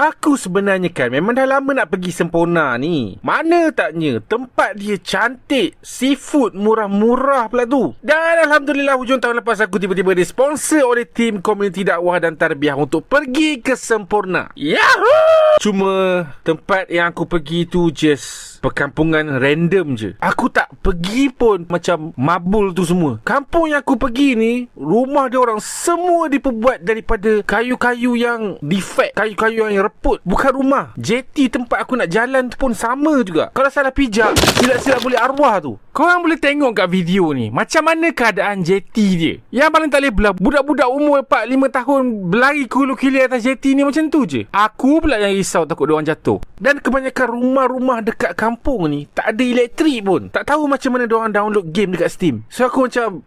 Aku sebenarnya kan memang dah lama nak pergi Semporna ni. Mana taknya tempat dia cantik, seafood murah-murah pula tu. Dan Alhamdulillah hujung tahun lepas aku tiba-tiba disponsor oleh tim komuniti dakwah dan tarbiyah untuk pergi ke Semporna. Yahoo! Cuma tempat yang aku pergi tu just perkampungan random je. Aku tak pergi pun macam mabul tu semua. Kampung yang aku pergi ni, rumah dia orang semua diperbuat daripada kayu-kayu yang defect, kayu-kayu yang reput. Bukan rumah. Jeti tempat aku nak jalan tu pun sama juga. Kalau salah pijak, silap-silap boleh arwah tu. Korang boleh tengok kat video ni macam mana keadaan jeti dia. Yang paling tak boleh belah, budak-budak umur 4-5 tahun berlari kulu-kili atas jeti ni macam tu je. Aku pula yang risau takut diorang jatuh. Dan kebanyakan rumah-rumah dekat kampung ni tak ada elektrik pun. Tak tahu macam mana diorang download game dekat Steam. So aku macam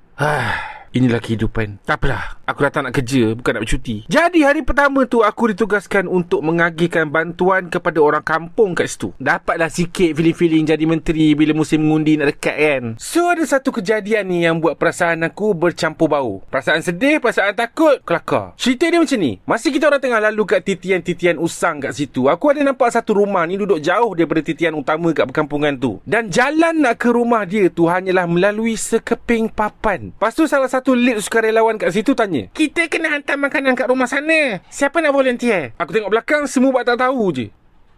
inilah kehidupan. Tak apalah, aku datang nak kerja, bukan nak bercuti. Jadi hari pertama tu aku ditugaskan untuk mengagihkan bantuan kepada orang kampung kat situ. Dapatlah sikit feeling-feeling jadi menteri bila musim mengundi nak dekat kan. So ada satu kejadian ni yang buat perasaan aku bercampur bau. Perasaan sedih, perasaan takut, kelakar. Cerita dia macam ni. Masa kita orang tengah lalu kat titian-titian usang kat situ, aku ada nampak satu rumah ni duduk jauh daripada titian utama kat perkampungan tu. Dan jalan nak ke rumah dia tu hanyalah melalui sekeping papan. Lepas tu salah satu lead sukarelawan kat situ tanya, kita kena hantar makanan kat rumah sana, siapa nak volunteer? Aku tengok belakang, semua buat tak tahu je,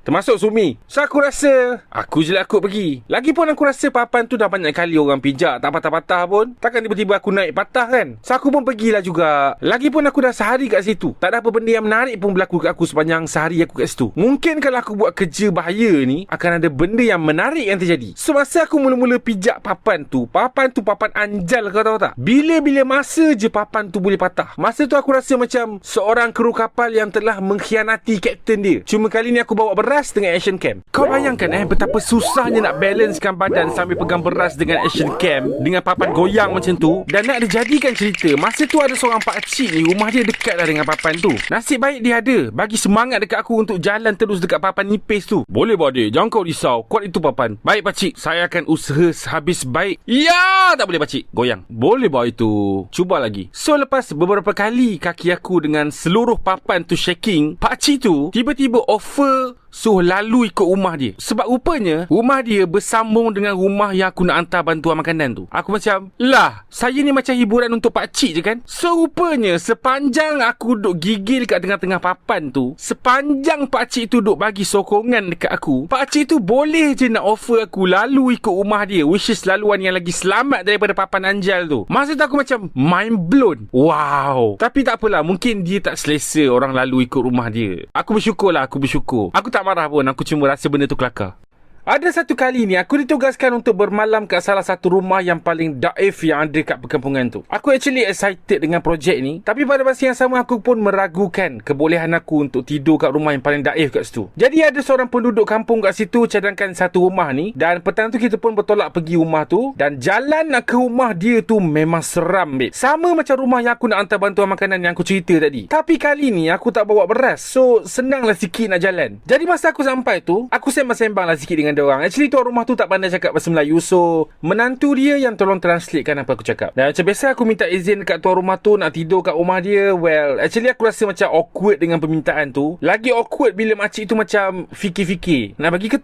termasuk Sumi. So aku rasa aku je lah kot pergi. Lagipun aku rasa papan tu dah banyak kali orang pijak, tak patah-patah pun. Takkan tiba-tiba aku naik patah kan. So aku pun pergilah juga. Lagipun aku dah sehari kat situ, tak ada apa benda yang menarik pun berlaku kat aku sepanjang sehari aku kat situ. Mungkin kalau aku buat kerja bahaya ni, akan ada benda yang menarik yang terjadi. So masa aku mula-mula pijak papan tu papan anjal, kau tahu tak? Bila-bila masa je papan tu boleh patah. Masa tu aku rasa macam seorang kru kapal yang telah mengkhianati kapten dia. Cuma kali ni aku bawa beras dengan action cam. Kau bayangkan betapa susahnya nak balancekan badan sambil pegang beras dengan action cam dengan papan goyang macam tu. Dan nak dijadikan cerita, masa tu ada seorang pakcik ni, rumah dia dekat lah dengan papan tu. Nasib baik dia ada bagi semangat dekat aku untuk jalan terus dekat papan nipis tu. Boleh badik, jangan kau risau, kuat itu papan. Baik pakcik, saya akan usaha sehabis baik. Ya, tak boleh pakcik, goyang. Boleh bawa itu, cuba lagi. So lepas beberapa kali kaki aku dengan seluruh papan tu shaking, pakcik tu tiba-tiba offer suruh lalu ikut rumah dia. Sebab rupanya rumah dia bersambung dengan rumah yang aku nak hantar bantuan makanan tu. Aku macam, lah, saya ni macam hiburan untuk pakcik je kan. So rupanya sepanjang aku duduk gigil kat tengah-tengah papan tu, sepanjang pakcik tu duduk bagi sokongan dekat aku, pakcik tu boleh je nak offer aku lalu ikut rumah dia, which is laluan yang lagi selamat daripada papan anjal tu. Masa tu aku macam mind blown. Wow. Tapi tak apalah, mungkin dia tak selesa orang lalu ikut rumah dia. Aku bersyukur. Aku tak marah pun, aku cuma rasa benda tu kelakar. Ada satu kali ni aku ditugaskan untuk bermalam kat salah satu rumah yang paling daif yang ada kat perkampungan tu. Aku actually excited dengan projek ni, tapi pada masa yang sama aku pun meragukan kebolehan aku untuk tidur kat rumah yang paling daif kat situ. Jadi ada seorang penduduk kampung kat situ cadangkan satu rumah ni, dan petang tu kita pun bertolak pergi rumah tu, dan jalan nak ke rumah dia tu memang seram, babe. Sama macam rumah yang aku nak hantar bantuan makanan yang aku cerita tadi. Tapi kali ni aku tak bawa beras, so senanglah sikit nak jalan. Jadi masa aku sampai tu, aku sembang-sembang lah sikit dengan dia orang. Actually tuan rumah tu tak pandai cakap bahasa Melayu, so menantu dia yang tolong translatekan apa aku cakap. Dan macam biasa aku minta izin kat tuan rumah tu nak tidur kat rumah dia. Well, actually aku rasa macam awkward dengan permintaan tu. Lagi awkward bila makcik tu macam fikir-fikir, nak bagi ke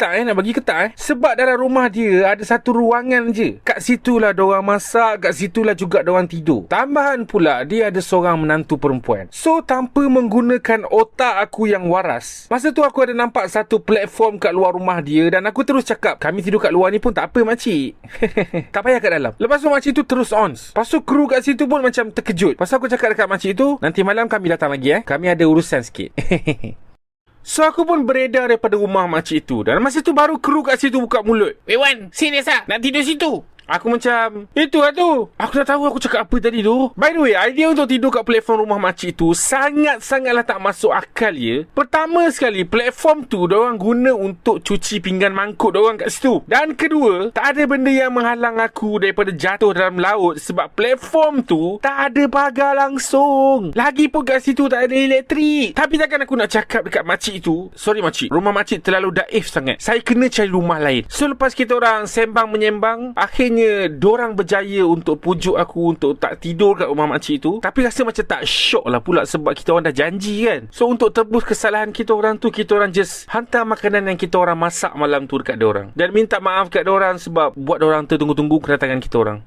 tak sebab dalam rumah dia ada satu ruangan je. Kat situlah diorang masak, kat situlah juga diorang tidur. Tambahan pula dia ada seorang menantu perempuan. So tanpa menggunakan otak aku yang waras, masa tu aku ada nampak satu platform kat luar rumah dia, dan aku terus cakap, kami tidur kat luar ni pun tak apa makcik. Tak payah kat dalam. Lepas tu makcik tu terus on. Lepas tu kru kat situ pun macam terkejut. Lepas tu aku cakap dekat makcik tu, nanti malam kami datang lagi kami ada urusan sikit. So aku pun beredar daripada rumah makcik tu, dan masa tu baru kru kat situ buka mulut. Wan, sini Sak, nak tidur situ. Aku macam, itu lah tu. Aku dah tahu aku cakap apa tadi tu. By the way, idea untuk tidur kat platform rumah makcik tu sangat-sangatlah tak masuk akal ya. Pertama sekali, platform tu diorang guna untuk cuci pinggan mangkuk diorang kat situ. Dan kedua, tak ada benda yang menghalang aku daripada jatuh dalam laut, sebab platform tu tak ada pagar langsung. Lagipun kat situ tak ada elektrik. Tapi takkan aku nak cakap dekat makcik tu, sorry makcik, rumah makcik terlalu daif sangat, saya kena cari rumah lain. So lepas kita orang sembang menyembang, akhirnya Bukannya dorang berjaya untuk pujuk aku untuk tak tidur kat rumah makcik tu, tapi rasa macam tak syok lah pula sebab kita orang dah janji kan. So untuk tebus kesalahan kita orang tu, kita orang just hantar makanan yang kita orang masak malam tu dekat dorang, dan minta maaf kat dorang sebab buat dorang tertunggu-tunggu kedatangan kita orang.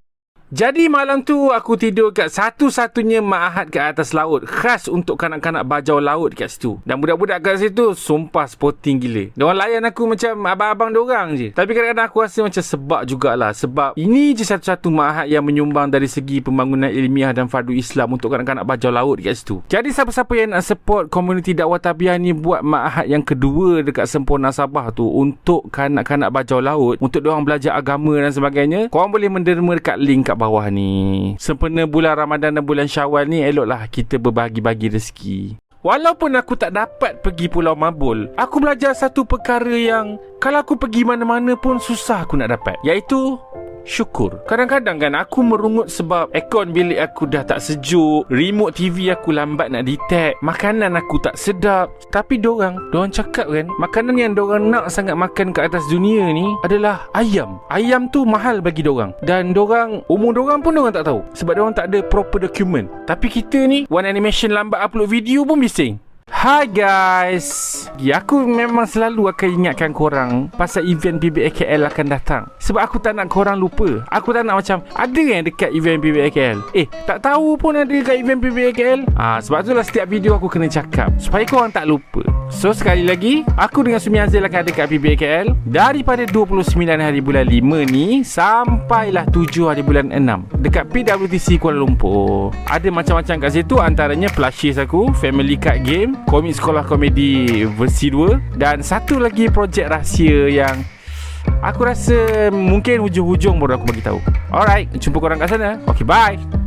Jadi malam tu aku tidur kat satu-satunya Maahad kat atas laut, khas untuk kanak-kanak bajau laut kat situ. Dan budak-budak kat situ sumpah sporting gila. Diorang layan aku macam abang-abang diorang je. Tapi kadang-kadang aku rasa macam sebab jugalah, sebab ini je satu-satu Maahad yang menyumbang dari segi pembangunan ilmiah dan fardu Islam untuk kanak-kanak bajau laut kat situ. Jadi siapa-siapa yang nak support komuniti dakwah tabiah ni buat Maahad yang kedua dekat Semporna Sabah tu untuk kanak-kanak bajau laut, untuk diorang belajar agama dan sebagainya, korang boleh menderma dekat link kat bawah ni. Sempena bulan Ramadan dan bulan Syawal ni, eloklah kita berbagi-bagi rezeki. Walaupun aku tak dapat pergi Pulau Mabul, aku belajar satu perkara yang kalau aku pergi mana-mana pun susah aku nak dapat, iaitu syukur. Kadang-kadang kan aku merungut sebab aircon bilik aku dah tak sejuk, remote TV aku lambat nak detect, makanan aku tak sedap. Tapi dorang cakap kan, makanan yang dorang nak sangat makan kat atas dunia ni adalah ayam. Ayam tu mahal bagi dorang, dan dorang, umur dorang pun dorang tak tahu sebab dorang tak ada proper document. Tapi kita ni, One Animation lambat upload video pun bising. Hi guys, aku memang selalu akan ingatkan korang pasal event PBAKL akan datang, sebab aku tak nak korang lupa. Aku tak nak macam ada yang dekat event PBAKL, tak tahu pun ada dekat event PBAKL. Sebab itulah setiap video aku kena cakap supaya korang tak lupa. So sekali lagi, aku dengan Sumi Azil akan ada dekat PBAKL daripada 29 hari bulan 5 ni sampailah 7 hari bulan 6 dekat PWTC Kuala Lumpur. Ada macam-macam kat situ, antaranya plushies aku, family card game, komik sekolah komedi versi 2, dan satu lagi projek rahsia yang aku rasa mungkin hujung-hujung baru aku bagi tahu. Alright, jumpa korang kat sana. Okay, bye.